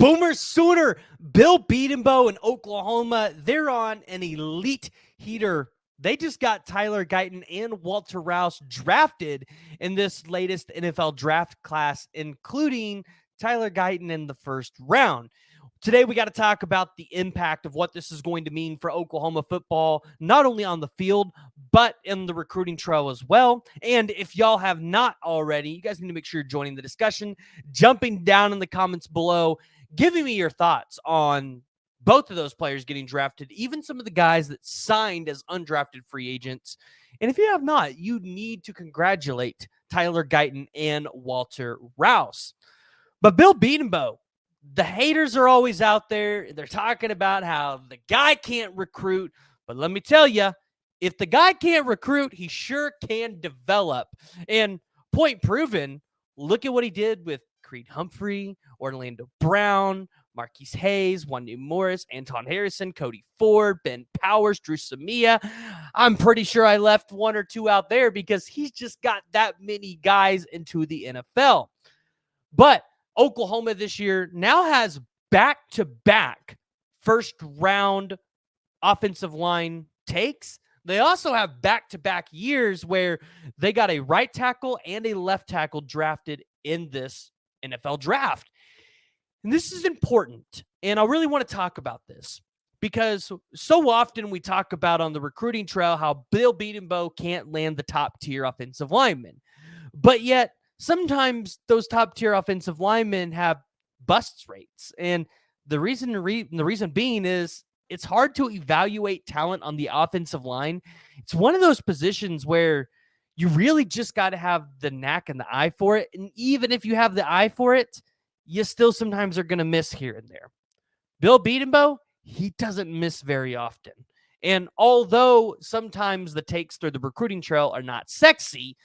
Boomer Sooner, Bill Bedenbaugh in Oklahoma, they're on an elite heater. They just got Tyler Guyton and Walter Rouse drafted in this latest NFL draft class, including Tyler Guyton in the first round. Today, we got to talk about the impact of what this is going to mean for Oklahoma football, not only on the field, but in the recruiting trail as well. And if y'all have not already, you guys need to make sure you're joining the discussion, jumping down in the comments below, giving me your thoughts on both of those players getting drafted, even some of the guys that signed as undrafted free agents. And if you have not, you need to congratulate Tyler Guyton and Walter Rouse. But Bill Bedenbaugh, the haters are always out there. They're talking about how the guy can't recruit. But let me tell you, if the guy can't recruit, he sure can develop. And point proven, look at what he did with Creed Humphrey, Orlando Brown, Marquise Hayes, Wanya Morris, Anton Harrison, Cody Ford, Ben Powers, Drew Samia. I'm pretty sure I left one or two out there because he's just got that many guys into the NFL. But Oklahoma this year now has back-to-back first-round offensive line takes. They also have back-to-back years where they got a right tackle and a left tackle drafted in this NFL draft. And this is important, and I really want to talk about this because so often we talk about on the recruiting trail how Bill Bedenbaugh can't land the top-tier offensive linemen. But yet, sometimes those top-tier offensive linemen have bust rates. And the reason being is it's hard to evaluate talent on the offensive line. It's one of those positions where you really just got to have the knack and the eye for it. And even if you have the eye for it, you still sometimes are going to miss here and there. Bill Bedenbaugh, he doesn't miss very often. And although sometimes the takes through the recruiting trail are not sexy,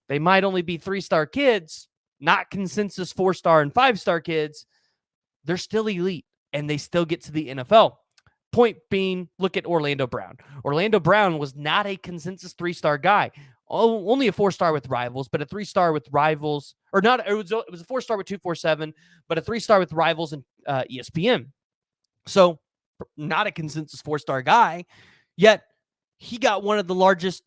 they might only be 3-star kids, not consensus 4-star and 5-star kids. They're still elite, and they still get to the NFL. Point being, look at Orlando Brown. Orlando Brown was not a consensus 3-star guy. Only a 4-star with rivals, but a 3-star with rivals. Or not, it was a 4-star with 247, but a 3-star with rivals and ESPN. So, not a consensus 4-star guy, yet he got one of the largest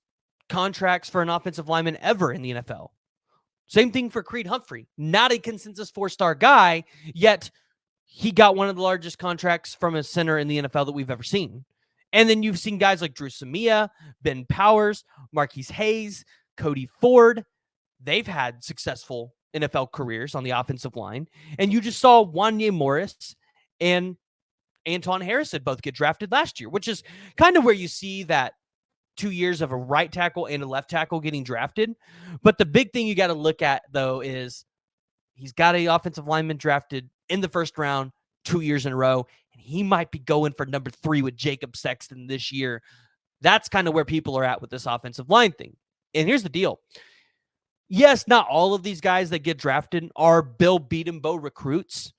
contracts for an offensive lineman ever in the NFL. Same thing for Creed Humphrey. Not a consensus 4-star guy, yet he got one of the largest contracts from a center in the NFL that we've ever seen. And then you've seen guys like Drew Samia, Ben Powers, Marquise Hayes, Cody Ford. They've had successful NFL careers on the offensive line. And you just saw Wanya Morris and Anton Harrison both get drafted last year, which is kind of where you see that 2 years of a right tackle and a left tackle getting drafted. But the big thing you got to look at, though, is he's got an offensive lineman drafted in the first round 2 years in a row, and he might be going for number 3 with Jacob Sexton this year. That's kind of where people are at with this offensive line thing. And here's the deal. Yes, not all of these guys that get drafted are Bill Bedenbaugh recruits,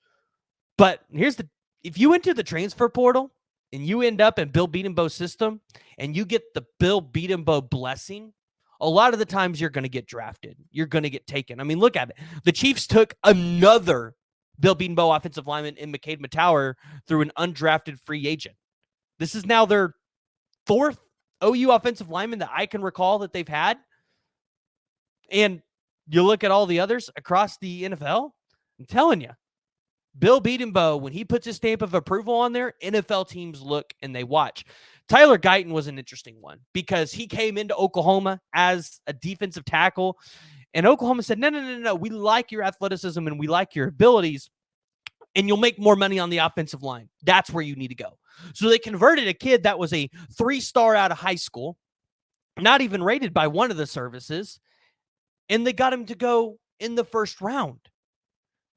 but if you enter the transfer portal and you end up in Bill Bedenbaugh's system and you get the Bill Bedenbaugh blessing, a lot of the times you're going to get drafted. You're going to get taken. I mean, look at it. The Chiefs took another Bill Bedenbaugh offensive lineman in McCade Matauer through an undrafted free agent. This is now their 4th OU offensive lineman that I can recall that they've had. And you look at all the others across the NFL, I'm telling you, Bill Bedenbaugh, when he puts his stamp of approval on there, NFL teams look and they watch. Tyler Guyton was an interesting one because he came into Oklahoma as a defensive tackle, and Oklahoma said, no, we like your athleticism and we like your abilities, and you'll make more money on the offensive line. That's where you need to go. So they converted a kid that was a 3-star out of high school, not even rated by one of the services, and they got him to go in the first round.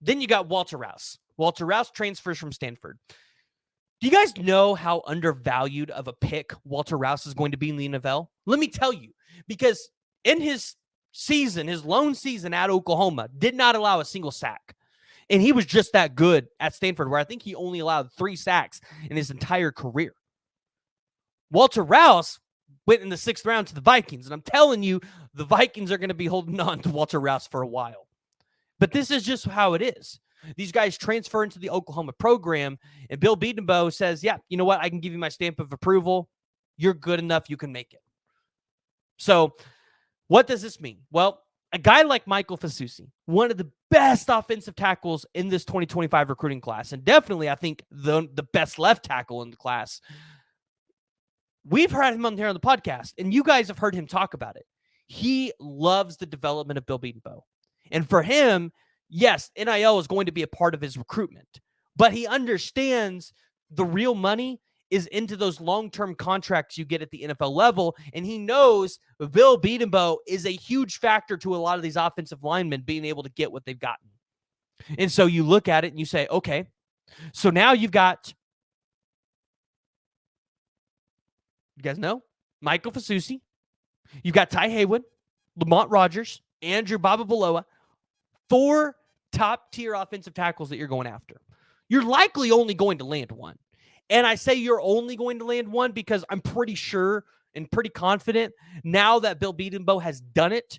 Then you got Walter Rouse. Walter Rouse transfers from Stanford. Do you guys know how undervalued of a pick Walter Rouse is going to be in the NFL? Let me tell you, because in his season, his lone season at Oklahoma, did not allow a single sack. And he was just that good at Stanford, where I think he only allowed 3 sacks in his entire career. Walter Rouse went in the 6th round to the Vikings. And I'm telling you, the Vikings are going to be holding on to Walter Rouse for a while. But this is just how it is. These guys transfer into the Oklahoma program, and Bill Bedenbaugh says, yeah, you know what? I can give you my stamp of approval. You're good enough. You can make it. So what does this mean? Well, a guy like Michael Fasusi, one of the best offensive tackles in this 2025 recruiting class, and definitely, I think, the best left tackle in the class. We've heard him on here on the podcast, and you guys have heard him talk about it. He loves the development of Bill Bedenbaugh. And for him, yes, NIL is going to be a part of his recruitment, but he understands the real money is into those long-term contracts you get at the NFL level, and he knows Bill Bedenbaugh is a huge factor to a lot of these offensive linemen being able to get what they've gotten. And so you look at it and you say, okay, so now you've got, you guys know, Michael Fasusi, you've got Ty Haywood, Lamont Rogers, Andrew Bababaloa, 4 top-tier offensive tackles that you're going after. You're likely only going to land one. And I say you're only going to land one because I'm pretty sure and pretty confident now that Bill Bedenbaugh has done it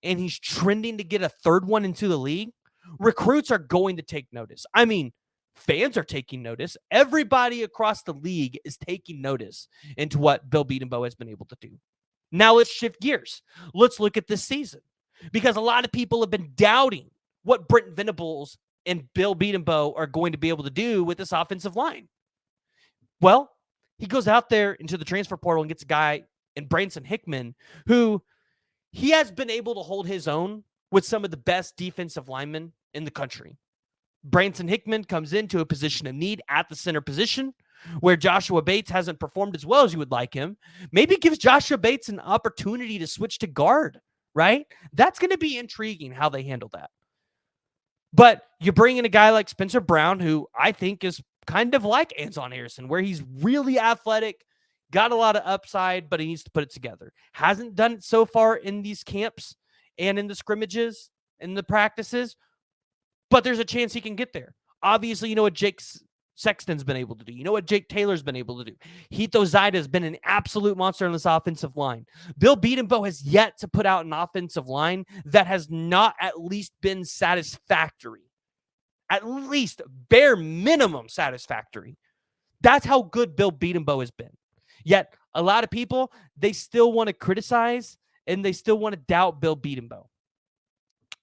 and he's trending to get a third one into the league, recruits are going to take notice. I mean, fans are taking notice. Everybody across the league is taking notice into what Bill Bedenbaugh has been able to do. Now let's shift gears. Let's look at this season because a lot of people have been doubting what Brent Venables and Bill Bedenbaugh are going to be able to do with this offensive line. Well, he goes out there into the transfer portal and gets a guy in Branson Hickman, who he has been able to hold his own with some of the best defensive linemen in the country. Branson Hickman comes into a position of need at the center position where Joshua Bates hasn't performed as well as you would like him. Maybe gives Joshua Bates an opportunity to switch to guard, right? That's going to be intriguing how they handle that. But you bring in a guy like Spencer Brown, who I think is kind of like Anton Harrison, where he's really athletic, got a lot of upside, but he needs to put it together. Hasn't done it so far in these camps and in the scrimmages and the practices, but there's a chance he can get there. Obviously, you know what Jake Sexton's been able to do. You know what Jake Taylor's been able to do. Heath Ozida has been an absolute monster on this offensive line. Bill Bedenbaugh has yet to put out an offensive line that has not at least been satisfactory. At least bare minimum satisfactory. That's how good Bill Bedenbaugh has been. Yet a lot of people, they still want to criticize and they still want to doubt Bill Bedenbaugh.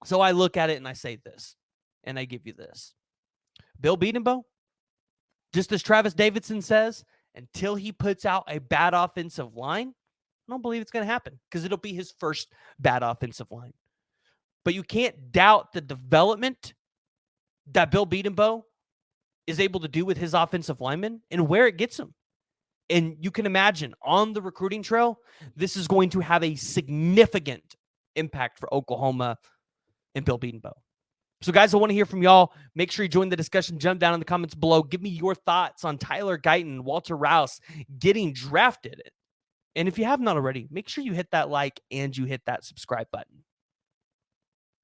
So I look at it and I say this, and I give you this. Bill Bedenbaugh, just as Travis Davidson says, until he puts out a bad offensive line, I don't believe it's going to happen because it'll be his first bad offensive line. But you can't doubt the development that Bill Bedenbaugh is able to do with his offensive linemen and where it gets him. And you can imagine on the recruiting trail, this is going to have a significant impact for Oklahoma and Bill Bedenbaugh. So guys, I want to hear from y'all. Make sure you join the discussion. Jump down in the comments below. Give me your thoughts on Tyler Guyton and Walter Rouse getting drafted. And if you have not already, make sure you hit that like and you hit that subscribe button.